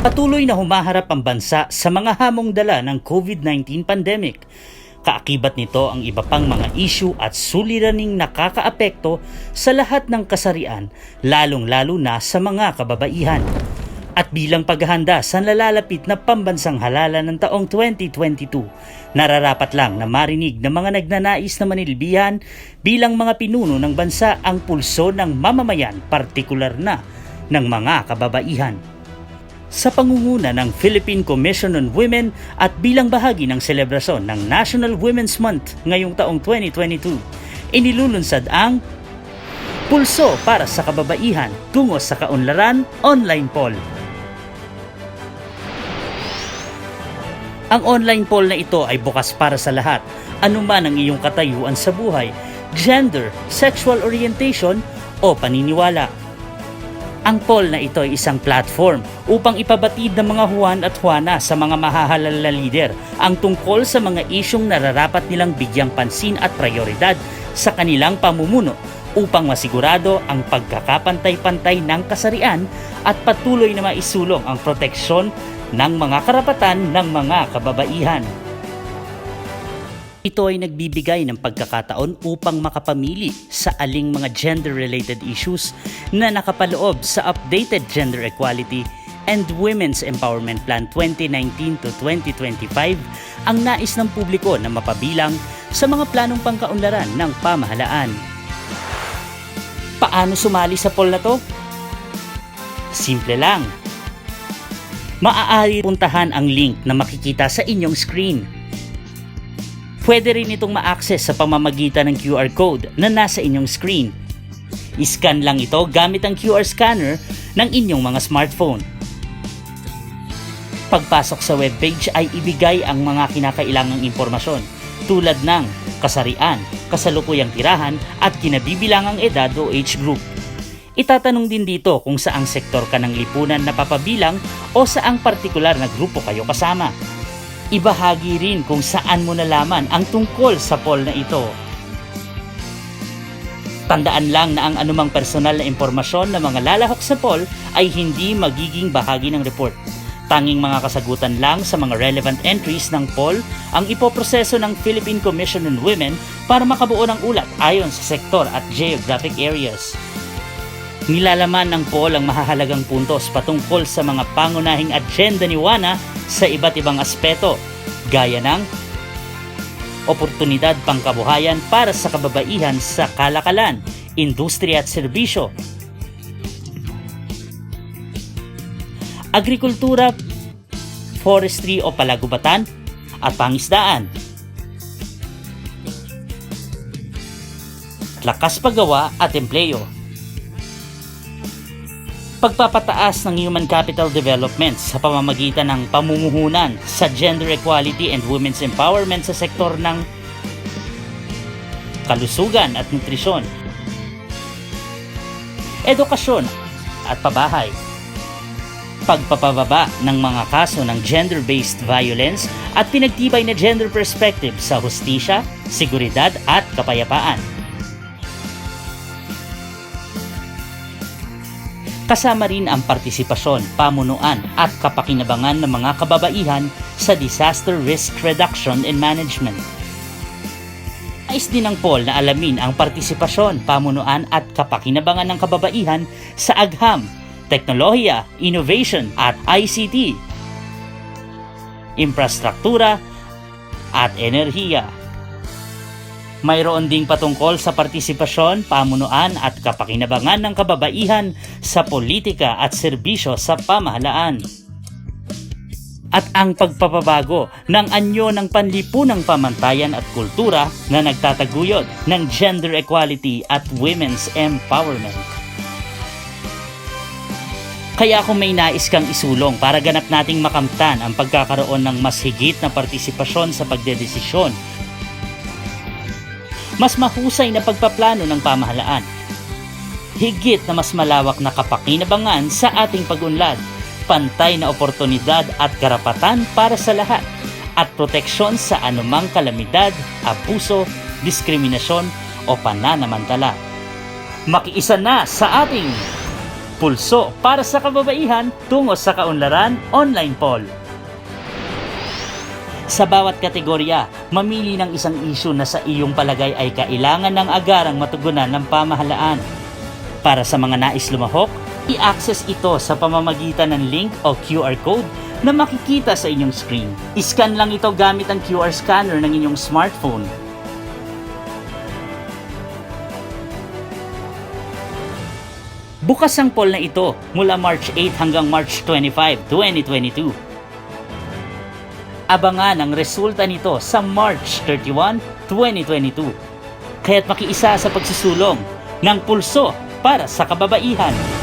Patuloy na humaharap ang bansa sa mga hamong dala ng COVID-19 pandemic. Kaakibat nito ang iba pang mga issue at suliraning nakakaapekto sa lahat ng kasarian, lalong-lalo na sa mga kababaihan. At bilang paghahanda sa nalalapit na pambansang halalan ng taong 2022, nararapat lang na marinig ng mga nagnanais na manilbihan bilang mga pinuno ng bansa ang pulso ng mamamayan, partikular na ng mga kababaihan. Sa pangunguna ng Philippine Commission on Women at bilang bahagi ng selebrasyon ng National Women's Month ngayong taong 2022, inilulunsad ang Pulso para sa Kababaihan tungo sa Kaunlaran online poll. Ang online poll na ito ay bukas para sa lahat, anuman ang iyong katayuan sa buhay, gender, sexual orientation o paniniwala. Ang poll na ito ay isang platform upang ipabatid ng mga Juan at Juana sa mga mahahalal na lider ang tungkol sa mga isyong nararapat nilang bigyang pansin at prioridad sa kanilang pamumuno upang masigurado ang pagkakapantay-pantay ng kasarian at patuloy na maisulong ang proteksyon ng mga karapatan ng mga kababaihan. Ito ay nagbibigay ng pagkakataon upang makapamili sa aling mga gender-related issues na nakapaloob sa updated Gender Equality and Women's Empowerment Plan 2019 to 2025 ang nais ng publiko na mapabilang sa mga planong pangkaunlaran ng pamahalaan. Paano sumali sa poll na to? Simple lang. Maaari puntahan ang link na makikita sa inyong screen. Pwede rin itong ma-access sa pamamagitan ng QR code na nasa inyong screen. I-scan lang ito gamit ang QR scanner ng inyong mga smartphone. Pagpasok sa webpage ay ibigay ang mga kinakailangang impormasyon tulad ng kasarian, kasalukuyang tirahan at kinabibilangang edad o age group. Itatanong din dito kung saang sektor ka ng lipunan napapabilang o saang partikular na grupo kayo kasama. Ibahagi rin kung saan mo nalaman ang tungkol sa poll na ito. Tandaan lang na ang anumang personal na impormasyon na mga lalahok sa poll ay hindi magiging bahagi ng report. Tanging mga kasagutan lang sa mga relevant entries ng poll ang ipoproseso ng Philippine Commission on Women para makabuo ng ulat ayon sa sektor at geographic areas. Nilalaman ng poll ang mahahalagang puntos patungkol sa mga pangunahing agenda ni Juana sa iba't ibang aspeto, gaya ng oportunidad pangkabuhayan para sa kababaihan sa kalakalan, industriya at serbisyo, agrikultura, forestry o palagubatan, at pangisdaan, lakas paggawa at empleyo, pagpapataas ng human capital development sa pamamagitan ng pamumuhunan sa gender equality and women's empowerment sa sektor ng kalusugan at nutrisyon, edukasyon at pabahay, pagpapababa ng mga kaso ng gender-based violence at pinagtibay na gender perspective sa hustisya, seguridad at kapayapaan. Kasama rin ang partisipasyon, pamunuan at kapakinabangan ng mga kababaihan sa disaster risk reduction and management. Nais din ng poll na alamin ang partisipasyon, pamunuan at kapakinabangan ng kababaihan sa agham, teknolohiya, innovation at ICT, infrastruktura at enerhiya. Mayroon ding patungkol sa partisipasyon, pamunuan at kapakinabangan ng kababaihan sa politika at serbisyo sa pamahalaan. At ang pagpapabago ng anyo ng panlipunang pamantayan at kultura na nagtataguyod ng gender equality at women's empowerment. Kaya kung may nais kang isulong para ganap nating makamtan ang pagkakaroon ng mas higit na partisipasyon sa pagdedesisyon, mas mahusay na pagpaplano ng pamahalaan, higit na mas malawak na kapakinabangan sa ating pag-unlad, pantay na oportunidad at karapatan para sa lahat, at proteksyon sa anumang kalamidad, abuso, diskriminasyon o pananamantala. Makiisa na sa ating Pulso para sa kababaihan tungo sa kaunlaran online poll. Sa bawat kategorya, mamili ng isang issue na sa iyong palagay ay kailangan ng agarang matugunan ng pamahalaan. Para sa mga nais lumahok, i-access ito sa pamamagitan ng link o QR code na makikita sa inyong screen. I-scan lang ito gamit ang QR scanner ng inyong smartphone. Bukas ang poll na ito mula March 8 hanggang March 25, 2022. Abangan ang resulta nito sa March 31, 2022. Kaya't makiisa sa pagsusulong ng Pulso para sa kababaihan.